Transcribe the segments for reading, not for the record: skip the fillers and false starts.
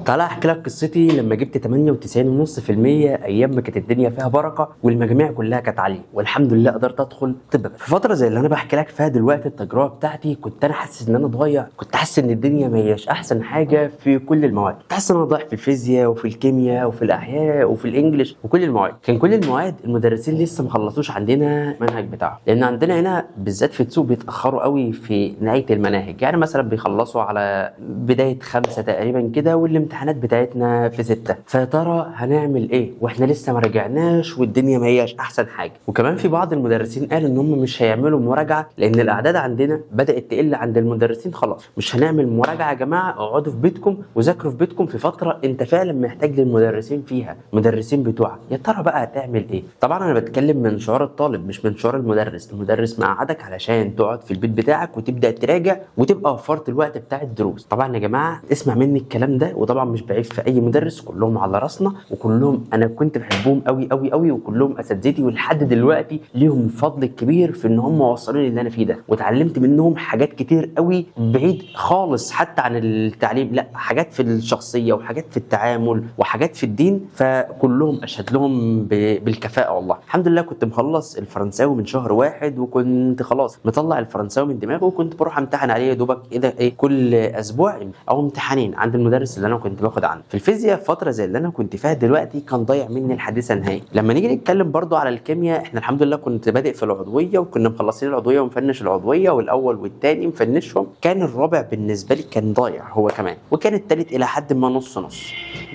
تعالى احكي لك قصتي لما جبت 98.5% ايام ما كانت الدنيا فيها بركه والمجاميع كلها كانت عاليه، والحمد لله قدرت ادخل طب. في فتره زي اللي انا بحكي لك فيها دلوقتي التجربه بتاعتي، كنت انا حاسس ان انا ضايع، كنت حاسس ان الدنيا ما هياش احسن حاجه في كل المواد، كنت حاسس ان انا ضايع في الفيزياء وفي الكيمياء وفي الاحياء وفي الانجليش وكل المواد. كان كل المواد المدرسين لسه ما خلصوش عندنا المنهج بتاعهم، لان عندنا هنا بالذات في تسوق بيتاخروا قوي في نهايه المناهج، يعني مثلا بيخلصوا على بدايه 5 تقريبا كده، والامتحانات بتاعتنا في 6. فيا ترى هنعمل ايه واحنا لسه ما رجعناش والدنيا ما هياش احسن حاجه؟ وكمان في بعض المدرسين قال ان هم مش هيعملوا مراجعه لان الاعداد عندنا بدات تقل عند المدرسين، خلاص مش هنعمل مراجعه يا جماعه، اقعدوا في بيتكم وذاكروا في بيتكم في فتره انت فعلا محتاج للمدرسين فيها، المدرسين بتوعك. يا ترى بقى هتعمل ايه؟ طبعا انا بتكلم من شعور الطالب مش من شعور المدرس. المدرس مقعدك علشان تقعد في البيت بتاعك وتبدا تراجع وتبقى وفرت الوقت بتاع الدروس. طبعا يا جماعه اسمع مني الكلام ده، وطبعا مش بعيب في اي مدرس، كلهم على راسنا وكلهم انا كنت بحبهم قوي قوي قوي، وكلهم اساتذتي ولحد دلوقتي ليهم الفضل الكبير في ان هم وصلوني اللي انا فيه ده، واتعلمت منهم حاجات كتير قوي بعيد خالص حتى عن التعليم، لا حاجات في الشخصيه وحاجات في التعامل وحاجات في الدين، فكلهم اشهد لهم بالكفاءه. والله الحمد لله كنت مخلص الفرنساوي من شهر 1 وكنت خلاص مطلع الفرنساوي من دماغي، وكنت بروح امتحن عليه يا دوبك ايه كل اسبوع او امتحانين عند المدرس اللي انا كنت باخد عنه. في الفيزياء فتره زي اللي انا كنت فيها دلوقتي كان ضايع مني الحديثه نهائي. لما نيجي نتكلم برضو على الكيمياء، احنا الحمد لله كنت بادئ في العضويه وكنا مخلصين العضويه ومفنش العضويه، والاول والثاني مفنشهم. كان الرابع بالنسبه لي كان ضايع هو كمان، وكان الثالث الى حد ما نص نص.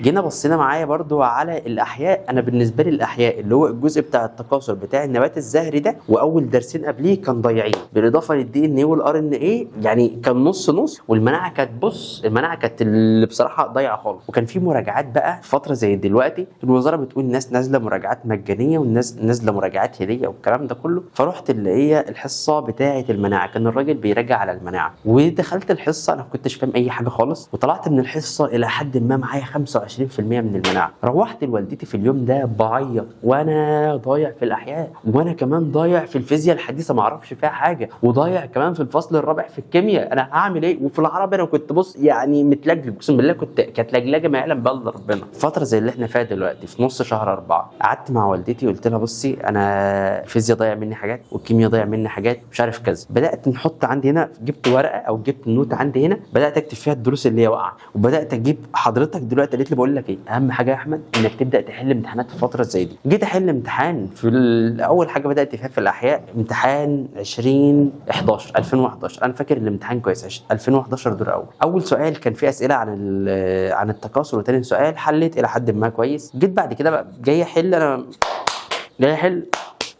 جينا بصينا معايا برضو على الاحياء، انا بالنسبه لي الاحياء اللي هو الجزء بتاع التكاثر بتاع النبات الزهري ده واول درسين قبليه كان ضايعين، بالاضافه للدي ان ايه والار ان ايه، يعني كان نص نص. والمناعه كانت المناعه كانت اللي بصراحه ضايعه خالص. وكان في مراجعات بقى في فتره زي دلوقتي، الوزاره بتقول الناس نازله مراجعات مجانيه والناس نازله مراجعات هديه والكلام ده كله. فرحت اللي هي الحصه بتاعه المناعه، كان الراجل بيراجع على المناعه، ودخلت الحصه انا ما كنتش فاهم اي حاجه خالص، وطلعت من الحصه الى حد ما معايا 25% من المناعه. روحت لوالدتي في اليوم ده بعيط، وانا ضايع في الاحياء، وانا كمان ضايع في الفيزياء الحديثه ما اعرفش فيها حاجه، وضايع كمان في الفصل الرابع في الكيمياء، انا هعمل ايه؟ وفي العربي انا كنت يعني متلجلج، اقسم بالله كانت لجلجه ما يعلم بها الا ربنا. فتره زي اللي احنا فيها دلوقتي في نص شهر 4، قعدت مع والدتي قلت لها بصي انا الفيزياء ضايع مني حاجات والكيمياء ضايع مني حاجات مش عارف كذا. بدات نحط عندي هنا، جبت ورقه او جبت نوت عندي هنا، بدات اكتب فيها الدروس اللي هي واقعه، وبدات اجيب حضرتك دلوقتي قالت لي بقول لك ايه اهم حاجه يا احمد انك تبدا تحل امتحانات في فتره زي دي. جيت احل امتحان في اول حاجه بدات فيها في الاحياء امتحان 2011 انا فاكر الامتحان كويس، 2011 دور اول سؤال كان فيه اسئله عن التكاثر، وثاني سؤال حليت الى حد ما كويس. جيت بعد كده بقى جاي احل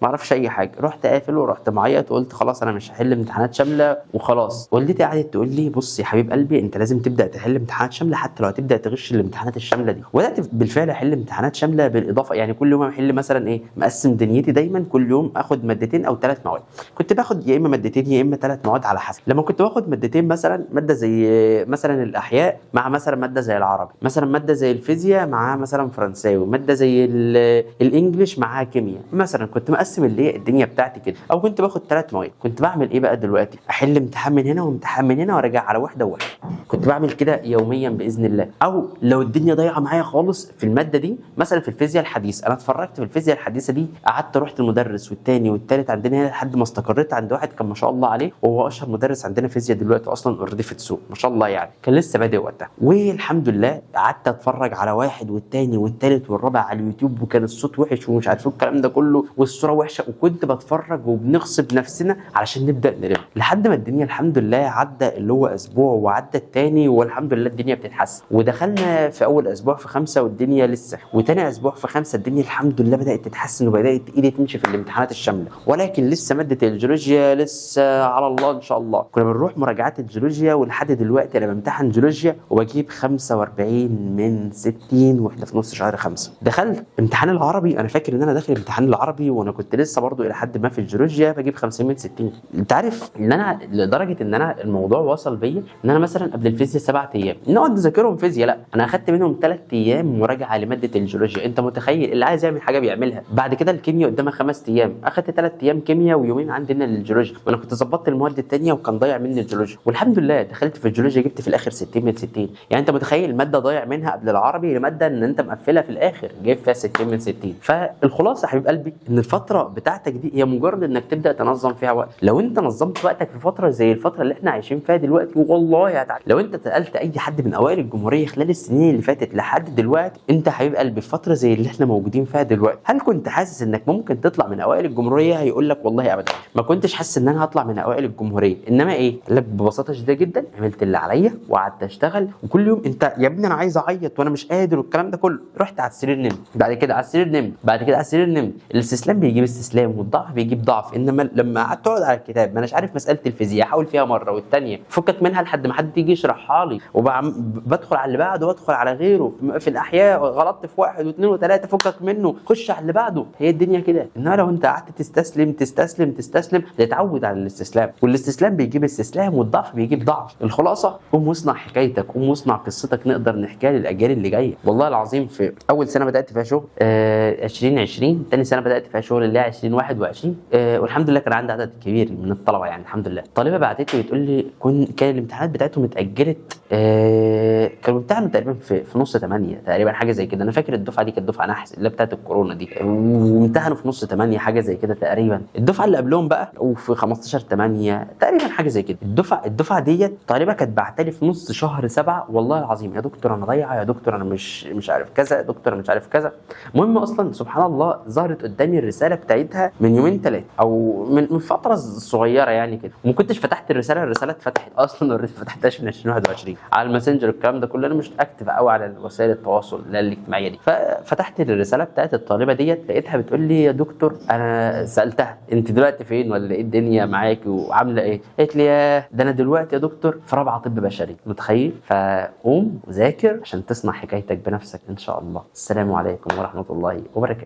ما اعرفش اي حاجه، رحت قافل ورحت معيط وقلت خلاص انا مش هحل امتحانات شامله وخلاص. والدتي قعدت تقول لي بص يا حبيب قلبي انت لازم تبدا تحل امتحانات شامله حتى لو هتبدا تغش الامتحانات الشامله دي. وبدات بالفعل احل امتحانات شامله، بالاضافه يعني كل يوم احل مثلا ايه، مقسم دنيتي دايما كل يوم اخد مادتين او 3 مواد. كنت باخد يا اما مادتين يا اما 3 مواد على حسب. لما كنت باخد مادتين مثلا ماده زي مثلا الاحياء مع مثلا ماده زي العربي، مثلا ماده زي الفيزياء مع مثلا فرنساوي، ماده زي الانجليش مع كيمياء مثلا، كنت مقسم اللي هي الدنيا بتاعتي كده. او كنت باخد 3 مواد. كنت بعمل ايه بقى دلوقتي؟ احل امتحان من هنا وامتحان من هنا وارجع على واحده وواحده. كنت بعمل كده يوميا باذن الله. او لو الدنيا ضايعه معايا خالص في الماده دي، مثلا في الفيزياء الحديثه، انا اتفرجت في الفيزياء الحديثه دي، قعدت رحت المدرس والثاني والثالث عندنا هنا لحد ما استقريت عند واحد كان ما شاء الله عليه، وهو اشهر مدرس عندنا فيزياء دلوقتي اصلا اوريدي في السوق ما شاء الله، يعني كان لسه بادئ وقتها. والحمد لله قعدت اتفرج على واحد والثاني والثالث والرابع على اليوتيوب، وكان الصوت وحش ومش عارف الكلام ده كله والصوره وحشه، وكنت بتفرج وبنغصب نفسنا علشان نبدا نلم لحد ما الدنيا الحمد لله عدى اللي هو اسبوع وعدى الثاني، والحمد لله الدنيا بتتحسن. ودخلنا في اول اسبوع في 5 والدنيا لسه، وثاني اسبوع في 5 الدنيا الحمد لله بدات تتحسن وبدات ايدي تمشي في الامتحانات الشامله. ولكن لسه ماده الجيولوجيا لسه على الله ان شاء الله. كنا بنروح مراجعات الجيولوجيا، ولحد دلوقتي انا بمتحن جيولوجيا وبجيب 45 من 60 واحنا في نص شهر 5. دخلت امتحان العربي، انا فاكر ان انا داخل امتحان العربي وانا كنت كنت لسه برضو الى حد ما في الجيولوجيا بجيب 50 من 60. انت عارف ان انا لدرجه ان انا الموضوع وصل بيا ان انا مثلا قبل الفيزياء 7 ايام نقعد نذاكرهم فيزياء، لا انا اخدت منهم 3 ايام مراجعه لماده الجيولوجيا. انت متخيل اللي عايز يعمل حاجه بيعملها. بعد كده الكيمياء قدامها 5 ايام، اخدت 3 ايام كيمياء ويومين عندنا للجيولوجيا، وانا كنت ظبطت المواد الثانيه وكان ضايع مني الجيولوجيا، والحمد لله دخلت في الجيولوجيا جبت في الاخر 60 من 60. يعني انت متخيل الماده ضايع منها قبل العربي لماده ان انت مقفلها في الاخر جايب فيها 60 من 60. فالخلاصه يا حبيب قلبي ان الفتره بتاعتك دي هي مجرد انك تبدا تنظم فيها وقت. لو انت نظمت وقتك في فتره زي الفتره اللي احنا عايشين فيها دلوقتي والله هتعلم. لو انت سالت اي حد من اوائل الجمهوريه خلال السنين اللي فاتت لحد دلوقتي، انت حبيب قلبي في فتره زي اللي احنا موجودين فيها دلوقتي هل كنت حاسس انك ممكن تطلع من اوائل الجمهوريه؟ هيقول لك والله ابدا ما كنتش حاسس ان انا هطلع من اوائل الجمهوريه. انما ايه؟ قال لك ببساطه شديده جدا عملت اللي عليا وقعدت اشتغل، وكل يوم انت يا ابني انا عايز اعيط وانا مش قادر والكلام ده كله، رحت على السرير نمت، بعد كده على السرير نمت، بعد كده على السرير نمت. الاستسلام بيجيب استسلام والضعف بيجيب ضعف. انما لما قعدت اقعد على الكتاب ما اناش عارف مساله الفيزياء احاول فيها مره والثانيه فكك منها لحد ما حد يجي يشرحها لي، وبدخل على اللي بعده وادخل على غيره. في الاحياء غلطت في 1 و2 و3 فكك منه خش على اللي بعده. هي الدنيا كده. انما لو انت قعدت تستسلم تستسلم تستسلم تتعود على الاستسلام، والاستسلام بيجيب استسلام والضعف بيجيب ضعف. الخلاصه قوم واصنع حكايتك، قوم واصنع قصتك نقدر نحكيها للاجيال اللي جايه. والله العظيم في اول سنه بدات فيها شغل 2020، ثاني سنه بدات فيها شغل اللي هي 2021، والحمد لله كان عندي عدد كبير من الطلبه يعني الحمد لله. طالبه بعتت لي بتقول لي كان الامتحانات بتاعتهم اتاجلت، كانوا امتحنوا تقريبا في نص 8 تقريبا حاجه زي كده. انا فاكر الدفعه دي كانت دفعه نحس اللي بتاعت الكورونا دي، وامتحنوا في نص 8 حاجه زي كده تقريبا. الدفعه اللي قبلهم بقى وفي 15/8 تقريبا حاجه زي كده. الدفعه ديت طالبه كانت بعتلي في نص شهر 7 والله العظيم يا دكتور انا ضايعه، يا دكتور انا مش عارف كذا، يا دكتور انا مش عارف كذا. المهم اصلا سبحان الله ظهرت قدامي الرساله بتاعتها من يومين 3 او من فتره صغيره يعني كده، وما كنتش فتحت الرساله اتفتحت اصلا ما فتحتهاش من 2021 على الماسنجر الكلام ده كله. انا مش اكتف قوي على وسائل التواصل الاجتماعيه دي. ففتحت الرساله بتاعت الطالبه ديت لقيتها بتقول لي يا دكتور انا سالتها انت دلوقتي فين ولا ايه الدنيا معاكي وعامله ايه؟ قالت لي يا ده انا دلوقتي يا دكتور في رابعه طب بشري. متخيل؟ فقوم وذاكر عشان تصنع حكايتك بنفسك ان شاء الله. السلام عليكم ورحمه الله وبركاته.